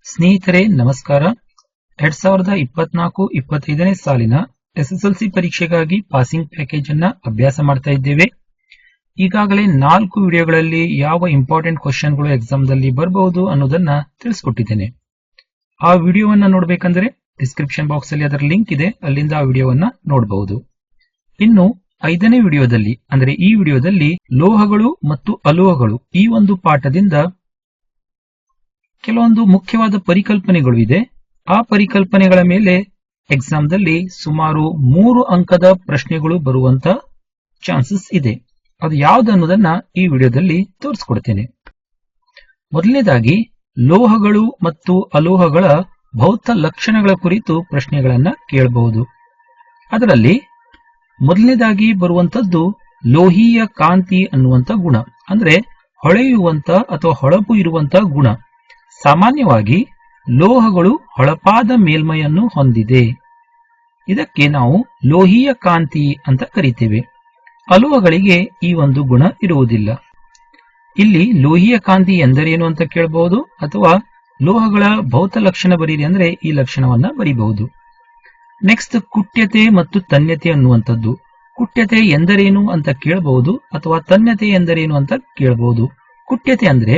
ಸ್ನೇಹಿತರೆ ನಮಸ್ಕಾರ. 2024-25ನೇ ಸಾಲಿನ SSLC ಪರೀಕ್ಷೆಗಾಗಿ ಪಾಸಿಂಗ್ ಪ್ಯಾಕೇಜ್ ಅನ್ನ ಅಭ್ಯಾಸ ಮಾಡ್ತಾ ಇದ್ದೇವೆ. ಈಗಾಗಲೇ 4 ವಿಡಿಯೋಗಳಲ್ಲಿ ಯಾವ ಇಂಪಾರ್ಟೆಂಟ್ ಕ್ವೆಶ್ಚನ್ಗಳು ಎಕ್ಸಾಮ್ ದಲ್ಲಿ ಬರಬಹುದು ಅನ್ನೋದನ್ನ ತಿಳಿಸ್ಕೊಟ್ಟಿದ್ದೇನೆ. ಆ ವಿಡಿಯೋವನ್ನ ನೋಡಬೇಕಂದ್ರೆ ಡಿಸ್ಕ್ರಿಪ್ಷನ್ ಬಾಕ್ಸ್ ಅಲ್ಲಿ ಅದರ ಲಿಂಕ್ ಇದೆ, ಅಲ್ಲಿಂದ ಆ ವಿಡಿಯೋವನ್ನ ನೋಡಬಹುದು. ಇನ್ನು 5ನೇ ವಿಡಿಯೋದಲ್ಲಿ ಅಂದ್ರೆ ಈ ವಿಡಿಯೋದಲ್ಲಿ ಲೋಹಗಳು ಮತ್ತು ಅಲೋಹಗಳು ಈ ಒಂದು ಪಾಠದಿಂದ ಕೆಲವೊಂದು ಮುಖ್ಯವಾದ ಪರಿಕಲ್ಪನೆಗಳು ಇದೆ. ಆ ಪರಿಕಲ್ಪನೆಗಳ ಮೇಲೆ ಎಕ್ಸಾಮ್ದಲ್ಲಿ ಸುಮಾರು 3 ಅಂಕದ ಪ್ರಶ್ನೆಗಳು ಬರುವಂತ ಚಾನ್ಸಸ್ ಇದೆ. ಅದು ಯಾವುದು ಅನ್ನೋದನ್ನ ಈ ವಿಡಿಯೋದಲ್ಲಿ ತೋರಿಸ್ಕೊಡ್ತೇನೆ. ಮೊದಲನೇದಾಗಿ ಲೋಹಗಳು ಮತ್ತು ಅಲೋಹಗಳ ಭೌತ ಲಕ್ಷಣಗಳ ಕುರಿತು ಪ್ರಶ್ನೆಗಳನ್ನ ಕೇಳಬಹುದು. ಅದರಲ್ಲಿ ಮೊದಲನೇದಾಗಿ ಬರುವಂತದ್ದು ಲೋಹೀಯ ಕಾಂತಿ ಅನ್ನುವಂತ ಗುಣ, ಅಂದ್ರೆ ಹೊಳೆಯುವಂತ ಅಥವಾ ಹೊಳಪು ಇರುವಂತ ಗುಣ. ಸಾಮಾನ್ಯವಾಗಿ ಲೋಹಗಳು ಹೊಳಪಾದ ಮೇಲ್ಮೈಯನ್ನು ಹೊಂದಿದೆ, ಇದಕ್ಕೆ ನಾವು ಲೋಹೀಯ ಕಾಂತಿ ಅಂತ ಕರಿತೇವೆ. ಅಲೋಹಗಳಿಗೆ ಈ ಒಂದು ಗುಣ ಇರುವುದಿಲ್ಲ. ಇಲ್ಲಿ ಲೋಹೀಯ ಕಾಂತಿ ಎಂದರೇನು ಅಂತ ಕೇಳಬಹುದು, ಅಥವಾ ಲೋಹಗಳ ಭೌತ ಲಕ್ಷಣ ಬರೀರಿ ಅಂದ್ರೆ ಈ ಲಕ್ಷಣವನ್ನ ಬರೀಬಹುದು. ನೆಕ್ಸ್ಟ್ ಕುಟ್ಯತೆ ಮತ್ತು ತನ್ಯತೆ ಅನ್ನುವಂಥದ್ದು. ಕುಟ್ಯತೆ ಎಂದರೇನು ಅಂತ ಕೇಳಬಹುದು, ಅಥವಾ ತನ್ಯತೆ ಎಂದರೇನು ಅಂತ ಕೇಳಬಹುದು. ಕುಟ್ಯತೆ ಅಂದ್ರೆ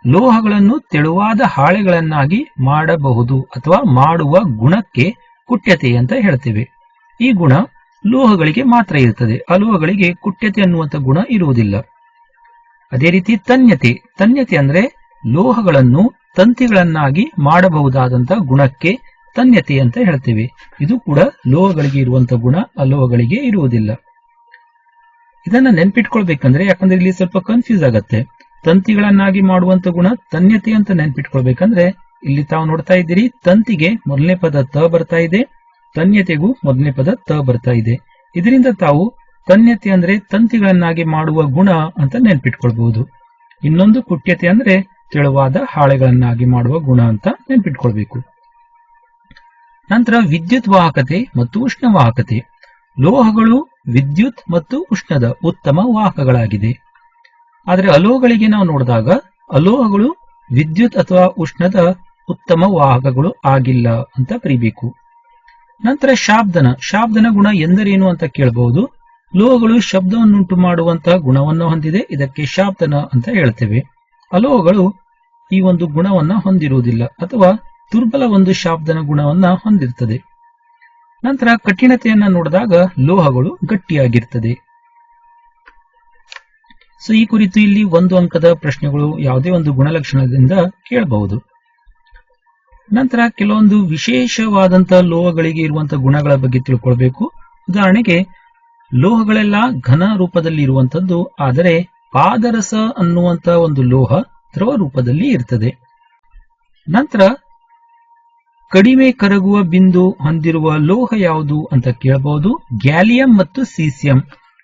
ಲೋಹಗಳನ್ನು ತೆಳುವಾದ ಹಾಳೆಗಳನ್ನಾಗಿ ಮಾಡಬಹುದು ಅಥವಾ ಮಾಡುವ ಗುಣಕ್ಕೆ ಕುಟ್ಯತೆ ಅಂತ ಹೇಳ್ತೇವೆ. ಈ ಗುಣ ಲೋಹಗಳಿಗೆ ಮಾತ್ರ ಇರುತ್ತದೆ, ಅಲೋಹಗಳಿಗೆ ಕುಟ್ಯತೆ ಅನ್ನುವಂಥ ಗುಣ ಇರುವುದಿಲ್ಲ. ಅದೇ ರೀತಿ ತನ್ಯತೆ. ತನ್ಯತೆ ಅಂದ್ರೆ ಲೋಹಗಳನ್ನು ತಂತಿಗಳನ್ನಾಗಿ ಮಾಡಬಹುದಾದಂತ ಗುಣಕ್ಕೆ ತನ್ಯತೆ ಅಂತ ಹೇಳ್ತೇವೆ. ಇದು ಕೂಡ ಲೋಹಗಳಿಗೆ ಇರುವಂತ ಗುಣ, ಅಲೋಹಗಳಿಗೆ ಇರುವುದಿಲ್ಲ. ಇದನ್ನ ನೆನ್ಪಿಟ್ಕೊಳ್ಬೇಕಂದ್ರೆ, ಯಾಕಂದ್ರೆ ಇಲ್ಲಿ ಸ್ವಲ್ಪ ಕನ್ಫ್ಯೂಸ್ ಆಗತ್ತೆ. ತಂತಿಗಳನ್ನಾಗಿ ಮಾಡುವಂತ ಗುಣ ತನ್ಯತೆ ಅಂತ ನೆನ್ಪಿಟ್ಕೊಳ್ಬೇಕಂದ್ರೆ ಇಲ್ಲಿ ತಾವು ನೋಡ್ತಾ ಇದ್ದೀರಿ, ತಂತಿಗೆ ಮೊದಲನೇ ಪದ ತ ಬರ್ತಾ ಇದೆ, ತನ್ಯತೆಗೂ ಮೊದಲನೇ ಪದ ತ ಬರ್ತಾ ಇದೆ. ಇದರಿಂದ ತಾವು ತನ್ಯತೆ ಅಂದ್ರೆ ತಂತಿಗಳನ್ನಾಗಿ ಮಾಡುವ ಗುಣ ಅಂತ ನೆನ್ಪಿಟ್ಕೊಳ್ಬಹುದು. ಇನ್ನೊಂದು ಕುಟ್ಯತೆ ಅಂದ್ರೆ ತೆಳುವಾದ ಹಾಳೆಗಳನ್ನಾಗಿ ಮಾಡುವ ಗುಣ ಅಂತ ನೆನ್ಪಿಟ್ಕೊಳ್ಬೇಕು. ನಂತರ ವಿದ್ಯುತ್ ವಾಹಕತೆ ಮತ್ತು ಉಷ್ಣ ವಾಹಕತೆ. ಲೋಹಗಳು ವಿದ್ಯುತ್ ಮತ್ತು ಉಷ್ಣದ ಉತ್ತಮ ವಾಹಕಗಳಾಗಿದೆ. ಆದರೆ ಅಲೋಹಗಳಿಗೆ ನಾವು ನೋಡಿದಾಗ ಅಲೋಹಗಳು ವಿದ್ಯುತ್ ಅಥವಾ ಉಷ್ಣದ ಉತ್ತಮ ವಾಹಕಗಳು ಆಗಿಲ್ಲ ಅಂತ ಬರೀಬೇಕು. ನಂತರ ಶಾಬ್ದನ. ಶಾಬ್ದನ ಗುಣ ಎಂದರೇನು ಅಂತ ಕೇಳಬಹುದು. ಲೋಹಗಳು ಶಬ್ದವನ್ನುಂಟು ಮಾಡುವಂತಹ ಗುಣವನ್ನು ಹೊಂದಿದೆ, ಇದಕ್ಕೆ ಶಾಬ್ದನ ಅಂತ ಹೇಳ್ತೇವೆ. ಅಲೋಹಗಳು ಈ ಒಂದು ಗುಣವನ್ನ ಹೊಂದಿರುವುದಿಲ್ಲ, ಅಥವಾ ದುರ್ಬಲ ಒಂದು ಶಾಬ್ದನ ಗುಣವನ್ನ ಹೊಂದಿರ್ತದೆ. ನಂತರ ಕಠಿಣತೆಯನ್ನ ನೋಡಿದಾಗ ಲೋಹಗಳು ಗಟ್ಟಿಯಾಗಿರ್ತದೆ. ಸೊ ಈ ಕುರಿತು ಇಲ್ಲಿ 1 ಅಂಕದ ಪ್ರಶ್ನೆಗಳು ಯಾವುದೇ ಒಂದು ಗುಣಲಕ್ಷಣದಿಂದ ಕೇಳಬಹುದು. ನಂತರ ಕೆಲವೊಂದು ವಿಶೇಷವಾದಂತಹ ಲೋಹಗಳಿಗೆ ಇರುವಂತಹ ಗುಣಗಳ ಬಗ್ಗೆ ತಿಳ್ಕೊಳ್ಬೇಕು. ಉದಾಹರಣೆಗೆ ಲೋಹಗಳೆಲ್ಲ ಘನ ರೂಪದಲ್ಲಿ ಇರುವಂತದ್ದು, ಆದರೆ ಪಾದರಸ ಅನ್ನುವಂತ ಒಂದು ಲೋಹ ದ್ರವ ರೂಪದಲ್ಲಿ ಇರ್ತದೆ. ನಂತರ ಕಡಿಮೆ ಕರಗುವ ಬಿಂದು ಹೊಂದಿರುವ ಲೋಹ ಯಾವುದು ಅಂತ ಕೇಳಬಹುದು. ಗ್ಯಾಲಿಯಂ ಮತ್ತು ಸೀಸಿಯಂ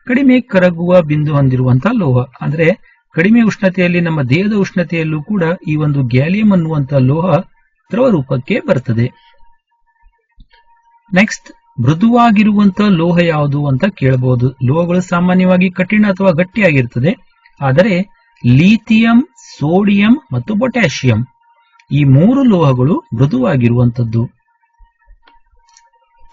ಕಡಿಮೆ ಕರಗುವ ಬಿಂದು ಹೊಂದಿರುವಂತಹ ಲೋಹ, ಅಂದ್ರೆ ಕಡಿಮೆ ಉಷ್ಣತೆಯಲ್ಲಿ, ನಮ್ಮ ದೇಹದ ಉಷ್ಣತೆಯಲ್ಲೂ ಕೂಡ ಈ ಒಂದು ಗ್ಯಾಲಿಯಂ ಅನ್ನುವಂತಹ ಲೋಹ ದ್ರವ ರೂಪಕ್ಕೆ ಬರ್ತದೆ. ನೆಕ್ಸ್ಟ್ ಮೃದುವಾಗಿರುವಂತಹ ಲೋಹ ಯಾವುದು ಅಂತ ಕೇಳಬಹುದು. ಲೋಹಗಳು ಸಾಮಾನ್ಯವಾಗಿ ಕಠಿಣ ಅಥವಾ ಗಟ್ಟಿಯಾಗಿರ್ತದೆ, ಆದರೆ ಲಿಥಿಯಂ, ಸೋಡಿಯಂ ಮತ್ತು ಪೊಟ್ಯಾಷಿಯಂ ಈ 3 ಲೋಹಗಳು ಮೃದುವಾಗಿರುವಂತದ್ದು.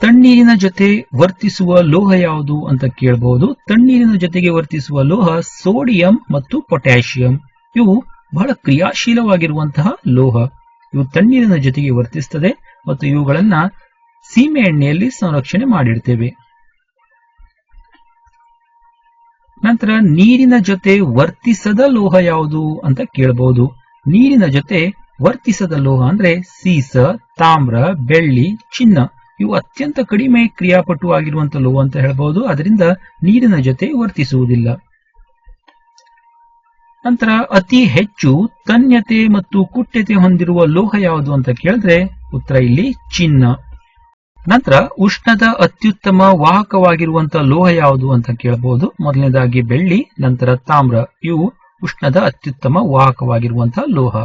ತಣ್ಣೀರಿನ ಜೊತೆ ವರ್ತಿಸುವ ಲೋಹ ಯಾವುದು ಅಂತ ಕೇಳಬಹುದು. ತಣ್ಣೀರಿನ ಜೊತೆಗೆ ವರ್ತಿಸುವ ಲೋಹ ಸೋಡಿಯಂ ಮತ್ತು ಪೊಟ್ಯಾಷಿಯಂ. ಇವು ಬಹಳ ಕ್ರಿಯಾಶೀಲವಾಗಿರುವಂತಹ ಲೋಹ. ಇವು ತಣ್ಣೀರಿನ ಜೊತೆಗೆ ವರ್ತಿಸ್ತದೆ ಮತ್ತು ಇವುಗಳನ್ನ ಸೀಮೆ ಎಣ್ಣೆಯಲ್ಲಿ ಸಂರಕ್ಷಣೆ ಮಾಡಿಡ್ತೇವೆ. ನಂತರ ನೀರಿನ ಜೊತೆ ವರ್ತಿಸದ ಲೋಹ ಯಾವುದು ಅಂತ ಕೇಳಬಹುದು. ನೀರಿನ ಜೊತೆ ವರ್ತಿಸದ ಲೋಹ ಅಂದ್ರೆ ಸೀಸ, ತಾಮ್ರ, ಬೆಳ್ಳಿ, ಚಿನ್ನ. ಇವು ಅತ್ಯಂತ ಕಡಿಮೆ ಕ್ರಿಯಾಪಟುವಾಗಿರುವಂತಹ ಲೋಹ ಅಂತ ಹೇಳಬಹುದು, ಅದರಿಂದ ನೀರಿನ ಜೊತೆ ವರ್ತಿಸುವುದಿಲ್ಲ. ನಂತರ ಅತಿ ಹೆಚ್ಚು ತನ್ಯತೆ ಮತ್ತು ಕುಟ್ಯತೆ ಹೊಂದಿರುವ ಲೋಹ ಯಾವುದು ಅಂತ ಕೇಳಿದ್ರೆ ಉತ್ತರ ಇಲ್ಲಿ ಚಿನ್ನ. ನಂತರ ಉಷ್ಣದ ಅತ್ಯುತ್ತಮ ವಾಹಕವಾಗಿರುವಂತಹ ಲೋಹ ಯಾವುದು ಅಂತ ಕೇಳಬಹುದು. ಮೊದಲನೇದಾಗಿ ಬೆಳ್ಳಿ, ನಂತರ ತಾಮ್ರ. ಇವು ಉಷ್ಣದ ಅತ್ಯುತ್ತಮ ವಾಹಕವಾಗಿರುವಂತಹ ಲೋಹ.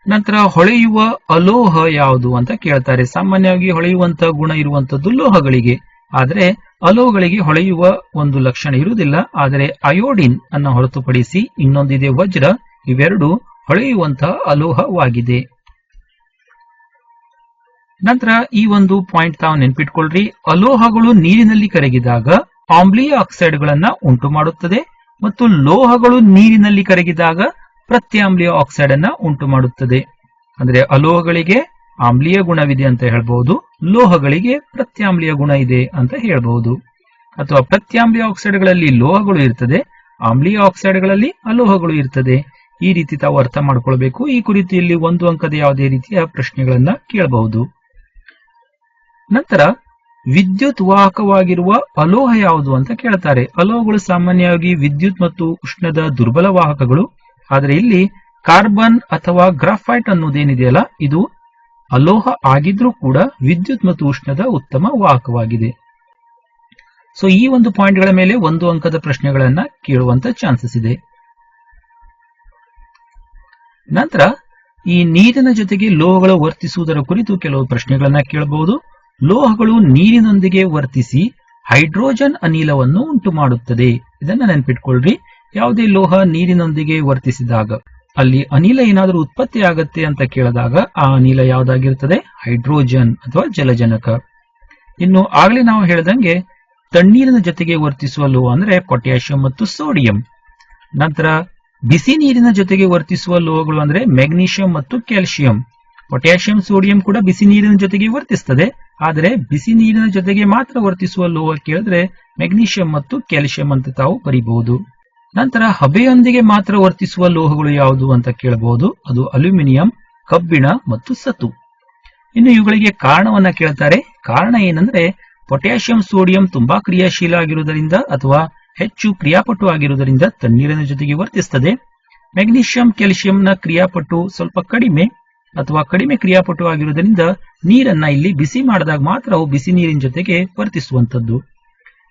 ನಂತರ ಹೊಳೆಯುವ ಅಲೋಹ ಯಾವುದು ಅಂತ ಕೇಳ್ತಾರೆ. ಸಾಮಾನ್ಯವಾಗಿ ಹೊಳೆಯುವಂತಹ ಗುಣ ಇರುವಂತದ್ದು ಲೋಹಗಳಿಗೆ, ಆದರೆ ಅಲೋಹಗಳಿಗೆ ಹೊಳೆಯುವ ಒಂದು ಲಕ್ಷಣ ಇರುವುದಿಲ್ಲ. ಆದರೆ ಅಯೋಡಿನ್ ಅನ್ನು ಹೊರತುಪಡಿಸಿ ಇನ್ನೊಂದಿದೆ ವಜ್ರ. ಇವೆರಡು ಹೊಳೆಯುವಂತಹ ಅಲೋಹವಾಗಿದೆ. ನಂತರ ಈ ಒಂದು ಪಾಯಿಂಟ್ ತಾವು ನೆನ್ಪಿಟ್ಕೊಳ್ರಿ, ಅಲೋಹಗಳು ನೀರಿನಲ್ಲಿ ಕರಗಿದಾಗ ಆಮ್ಲೀಯ ಆಕ್ಸೈಡ್ಗಳನ್ನ ಉಂಟು ಮಾಡುತ್ತದೆ ಮತ್ತು ಲೋಹಗಳು ನೀರಿನಲ್ಲಿ ಕರಗಿದಾಗ ಪ್ರತ್ಯಾಮ್ಲೀಯ ಆಕ್ಸೈಡ್ ಅನ್ನ ಉಂಟು ಮಾಡುತ್ತದೆ. ಅಂದ್ರೆ ಅಲೋಹಗಳಿಗೆ ಆಮ್ಲೀಯ ಗುಣವಿದೆ ಅಂತ ಹೇಳ್ಬಹುದು, ಲೋಹಗಳಿಗೆ ಪ್ರತ್ಯಾಮ್ಲೀಯ ಗುಣ ಇದೆ ಅಂತ ಹೇಳ್ಬಹುದು. ಅಥವಾ ಪ್ರತ್ಯಾಮ್ಲೀಯ ಆಕ್ಸೈಡ್ಗಳಲ್ಲಿ ಲೋಹಗಳು ಇರ್ತದೆ, ಆಮ್ಲೀಯ ಆಕ್ಸೈಡ್ಗಳಲ್ಲಿ ಅಲೋಹಗಳು ಇರ್ತದೆ. ಈ ರೀತಿ ತಾವು ಅರ್ಥ ಮಾಡ್ಕೊಳ್ಬೇಕು. ಈ ಕುರಿತು ಇಲ್ಲಿ 1 ಅಂಕದ ಯಾವುದೇ ರೀತಿಯ ಪ್ರಶ್ನೆಗಳನ್ನ ಕೇಳಬಹುದು. ನಂತರ ವಿದ್ಯುತ್ ವಾಹಕವಾಗಿರುವ ಅಲೋಹ ಯಾವುದು ಅಂತ ಕೇಳ್ತಾರೆ. ಅಲೋಹಗಳು ಸಾಮಾನ್ಯವಾಗಿ ವಿದ್ಯುತ್ ಮತ್ತು ಉಷ್ಣದ ದುರ್ಬಲ ವಾಹಕಗಳು. ಆದರೆ ಇಲ್ಲಿ ಕಾರ್ಬನ್ ಅಥವಾ ಗ್ರಾಫೈಟ್ ಅನ್ನೋದೇನಿದೆಯಲ್ಲ, ಇದು ಅಲೋಹ ಆಗಿದ್ರೂ ಕೂಡ ವಿದ್ಯುತ್ ಮತ್ತು ಉಷ್ಣದ ಉತ್ತಮ ವಾಹಕವಾಗಿದೆ. ಸೊ ಈ ಒಂದು ಪಾಯಿಂಟ್ಗಳ ಮೇಲೆ 1 ಅಂಕದ ಪ್ರಶ್ನೆಗಳನ್ನ ಕೇಳುವಂತ ಚಾನ್ಸಸ್ ಇದೆ. ನಂತರ ಈ ನೀರಿನ ಜೊತೆಗೆ ಲೋಹಗಳು ವರ್ತಿಸುವುದರ ಕುರಿತು ಕೆಲವು ಪ್ರಶ್ನೆಗಳನ್ನ ಕೇಳಬಹುದು. ಲೋಹಗಳು ನೀರಿನೊಂದಿಗೆ ವರ್ತಿಸಿ ಹೈಡ್ರೋಜನ್ ಅನಿಲವನ್ನು ಉಂಟು ಮಾಡುತ್ತದೆ. ಇದನ್ನ ನೆನ್ಪಿಟ್ಕೊಳ್ರಿ. ಯಾವುದೇ ಲೋಹ ನೀರಿನೊಂದಿಗೆ ವರ್ತಿಸಿದಾಗ ಅಲ್ಲಿ ಅನಿಲ ಏನಾದರೂ ಉತ್ಪತ್ತಿ ಆಗತ್ತೆ ಅಂತ ಕೇಳಿದಾಗ ಆ ಅನಿಲ ಯಾವ್ದಾಗಿರ್ತದೆ? ಹೈಡ್ರೋಜನ್ ಅಥವಾ ಜಲಜನಕ. ಇನ್ನು ಆಗ್ಲೇ ನಾವು ಹೇಳ್ದಂಗೆ ತಣ್ಣೀರಿನ ಜೊತೆಗೆ ವರ್ತಿಸುವ ಲೋಹ ಅಂದ್ರೆ ಪೊಟ್ಯಾಷಿಯಂ ಮತ್ತು ಸೋಡಿಯಂ. ನಂತರ ಬಿಸಿ ನೀರಿನ ಜೊತೆಗೆ ವರ್ತಿಸುವ ಲೋಹಗಳು ಅಂದ್ರೆ ಮೆಗ್ನೀಷಿಯಂ ಮತ್ತು ಕ್ಯಾಲ್ಸಿಯಂ. ಪೊಟ್ಯಾಷಿಯಂ, ಸೋಡಿಯಂ ಕೂಡ ಬಿಸಿ ನೀರಿನ ಜೊತೆಗೆ ವರ್ತಿಸ್ತದೆ. ಆದರೆ ಬಿಸಿ ನೀರಿನ ಜೊತೆಗೆ ಮಾತ್ರ ವರ್ತಿಸುವ ಲೋಹ ಕೇಳಿದ್ರೆ ಮೆಗ್ನೀಷಿಯಂ ಮತ್ತು ಕ್ಯಾಲ್ಸಿಯಂ ಅಂತ ತಾವು ಬರೀಬಹುದು. ನಂತರ ಹಬೆಯೊಂದಿಗೆ ಮಾತ್ರ ವರ್ತಿಸುವ ಲೋಹಗಳು ಯಾವುದು ಅಂತ ಕೇಳಬಹುದು. ಅದು ಅಲ್ಯೂಮಿನಿಯಂ, ಕಬ್ಬಿಣ ಮತ್ತು ಸತು. ಇನ್ನು ಇವುಗಳಿಗೆ ಕಾರಣವನ್ನ ಕೇಳ್ತಾರೆ. ಕಾರಣ ಏನಂದ್ರೆ ಪೊಟ್ಯಾಷಿಯಂ, ಸೋಡಿಯಂ ತುಂಬಾ ಕ್ರಿಯಾಶೀಲ ಆಗಿರುವುದರಿಂದ ಅಥವಾ ಹೆಚ್ಚು ಕ್ರಿಯಾಪಟು ಆಗಿರುವುದರಿಂದ ತಣ್ಣೀರಿನ ಜೊತೆಗೆ ವರ್ತಿಸ್ತದೆ. ಮೆಗ್ನೀಷಿಯಂ, ಕ್ಯಾಲ್ಸಿಯಂನ ಕ್ರಿಯಾಪಟು ಸ್ವಲ್ಪ ಕಡಿಮೆ ಅಥವಾ ಕಡಿಮೆ ಕ್ರಿಯಾಪಟು ಆಗಿರುವುದರಿಂದ ನೀರನ್ನ ಇಲ್ಲಿ ಬಿಸಿ ಮಾಡಿದಾಗ ಮಾತ್ರ ಅವು ಬಿಸಿ ನೀರಿನ ಜೊತೆಗೆ ವರ್ತಿಸುವಂತದ್ದು.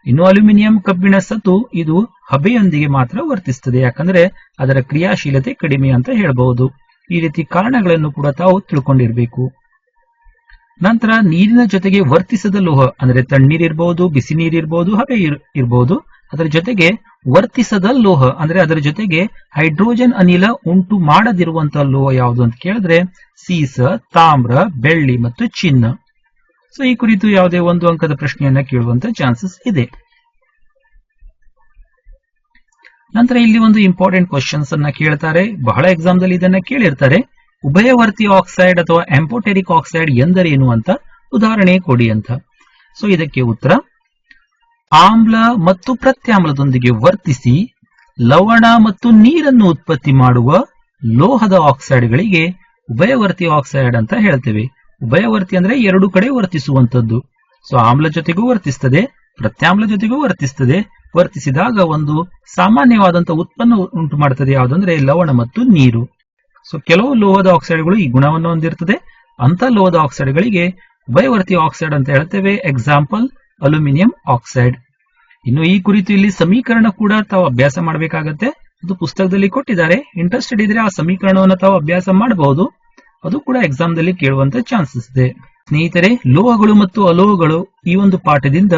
ಇನ್ನು ಅಲ್ಯೂಮಿನಿಯಂ, ಕಬ್ಬಿಣ, ಸತು ಇದು ಹಬೆಯೊಂದಿಗೆ ಮಾತ್ರ ವರ್ತಿಸ್ತದೆ. ಯಾಕಂದ್ರೆ ಅದರ ಕ್ರಿಯಾಶೀಲತೆ ಕಡಿಮೆ ಅಂತ ಹೇಳಬಹುದು. ಈ ರೀತಿ ಕಾರಣಗಳನ್ನು ಕೂಡ ತಾವು ತಿಳ್ಕೊಂಡಿರ್ಬೇಕು. ನಂತರ ನೀರಿನ ಜೊತೆಗೆ ವರ್ತಿಸದ ಲೋಹ ಅಂದ್ರೆ ತಣ್ಣೀರಿರ್ಬಹುದು, ಬಿಸಿ ನೀರಿರ್ಬಹುದು, ಹಬೆ ಇರಬಹುದು. ಅದರ ಜೊತೆಗೆ ವರ್ತಿಸದ ಲೋಹ ಅಂದ್ರೆ ಅದರ ಜೊತೆಗೆ ಹೈಡ್ರೋಜನ್ ಅನಿಲ ಉಂಟು ಮಾಡದಿರುವಂತಹ ಲೋಹ ಯಾವುದು ಅಂತ ಕೇಳಿದ್ರೆ ಸೀಸ, ತಾಮ್ರ, ಬೆಳ್ಳಿ ಮತ್ತು ಚಿನ್ನ. ಸೊ ಈ ಕುರಿತು ಯಾವುದೇ 1 ಅಂಕದ ಪ್ರಶ್ನೆಯನ್ನ ಕೇಳುವಂತ ಚಾನ್ಸಸ್ ಇದೆ. ನಂತರ ಇಲ್ಲಿ ಒಂದು ಇಂಪಾರ್ಟೆಂಟ್ ಕ್ವಶನ್ಸ್ ಅನ್ನ ಕೇಳ್ತಾರೆ. ಬಹಳ ಎಕ್ಸಾಮ್ ದಲ್ಲಿ ಇದನ್ನ ಕೇಳಿರ್ತಾರೆ. ಉಭಯವರ್ತಿ ಆಕ್ಸೈಡ್ ಅಥವಾ ಎಂಪೋಟೆರಿಕ್ ಆಕ್ಸೈಡ್ ಎಂದರೇನು ಅಂತ ಉದಾಹರಣೆ ಕೊಡಿ ಅಂತ. ಸೊ ಇದಕ್ಕೆ ಉತ್ತರ, ಆಮ್ಲ ಮತ್ತು ಪ್ರತ್ಯಾಮ್ಲದೊಂದಿಗೆ ವರ್ತಿಸಿ ಲವಣ ಮತ್ತು ನೀರನ್ನು ಉತ್ಪತ್ತಿ ಮಾಡುವ ಲೋಹದ ಆಕ್ಸೈಡ್ಗಳಿಗೆ ಉಭಯವರ್ತಿ ಆಕ್ಸೈಡ್ ಅಂತ ಹೇಳ್ತೇವೆ. ಉಭಯವರ್ತಿ ಅಂದ್ರೆ 2 ಕಡೆ ವರ್ತಿಸುವಂತದ್ದು. ಸೊ ಆಮ್ಲ ಜೊತೆಗೂ ವರ್ತಿಸ್ತದೆ, ಪ್ರತ್ಯಾಮ್ಲ ಜೊತೆಗೂ ವರ್ತಿಸ್ತದೆ. ವರ್ತಿಸಿದಾಗ ಒಂದು ಸಾಮಾನ್ಯವಾದಂತಹ ಉತ್ಪನ್ನ ಉಂಟು ಮಾಡ್ತದೆ. ಯಾವುದಂದ್ರೆ ಲವಣ ಮತ್ತು ನೀರು. ಸೊ ಕೆಲವು ಲೋಹದ ಆಕ್ಸೈಡ್ಗಳು ಈ ಗುಣವನ್ನು ಹೊಂದಿರ್ತದೆ. ಅಂತ ಲೋಹದ ಆಕ್ಸೈಡ್ಗಳಿಗೆ ಉಭಯವರ್ತಿ ಆಕ್ಸೈಡ್ ಅಂತ ಹೇಳ್ತೇವೆ. Example aluminium oxide. ಇನ್ನು ಈ ಕುರಿತು ಇಲ್ಲಿ ಸಮೀಕರಣ ಕೂಡ ತಾವು ಅಭ್ಯಾಸ ಮಾಡಬೇಕಾಗತ್ತೆ. ಅದು ಪುಸ್ತಕದಲ್ಲಿ ಕೊಟ್ಟಿದ್ದಾರೆ. ಇಂಟ್ರೆಸ್ಟೆಡ್ ಇದ್ರೆ ಆ ಸಮೀಕರಣವನ್ನು ತಾವು ಅಭ್ಯಾಸ ಮಾಡಬಹುದು. ಅದು ಕೂಡ ಎಕ್ಸಾಮ್ ದಲ್ಲಿ ಕೇಳುವಂತ ಚಾನ್ಸಸ್ ಇದೆ. ಸ್ನೇಹಿತರೆ, ಲೋಹಗಳು ಮತ್ತು ಅಲೋಹಗಳು ಈ ಒಂದು ಪಾಠದಿಂದ,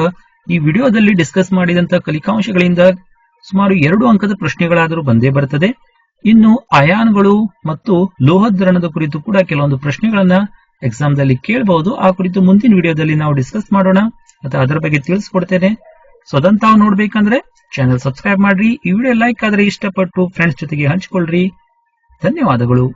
ಈ ವಿಡಿಯೋದಲ್ಲಿ ಡಿಸ್ಕಸ್ ಮಾಡಿದಂತ ಕಲಿಕಾಂಶಗಳಿಂದ ಸುಮಾರು 2 ಅಂಕದ ಪ್ರಶ್ನೆಗಳಾದರೂ ಬಂದೇ ಬರ್ತದೆ. ಇನ್ನು ಅಯಾನ್ಗಳು ಮತ್ತು ಲೋಹದ್ರಣದ ಕುರಿತು ಕೂಡ ಕೆಲವೊಂದು ಪ್ರಶ್ನೆಗಳನ್ನ ಎಕ್ಸಾಮ್ ದಲ್ಲಿ ಕೇಳಬಹುದು. ಆ ಕುರಿತು ಮುಂದಿನ ವಿಡಿಯೋದಲ್ಲಿ ನಾವು ಡಿಸ್ಕಸ್ ಮಾಡೋಣ ಅಥವಾ ಅದರ ಬಗ್ಗೆ ತಿಳಿಸ್ಕೊಡ್ತೇನೆ. ಸೊ ಅದನ್ನ ತಾವು ನೋಡ್ಬೇಕಂದ್ರೆ ಚಾನೆಲ್ ಸಬ್ಸ್ಕ್ರೈಬ್ ಮಾಡ್ರಿ. ಈ ವಿಡಿಯೋ ಲೈಕ್ ಆದ್ರೆ ಇಷ್ಟಪಟ್ಟು ಫ್ರೆಂಡ್ಸ್ ಜೊತೆಗೆ ಹಂಚಿಕೊಳ್ಳ್ರಿ. ಧನ್ಯವಾದಗಳು.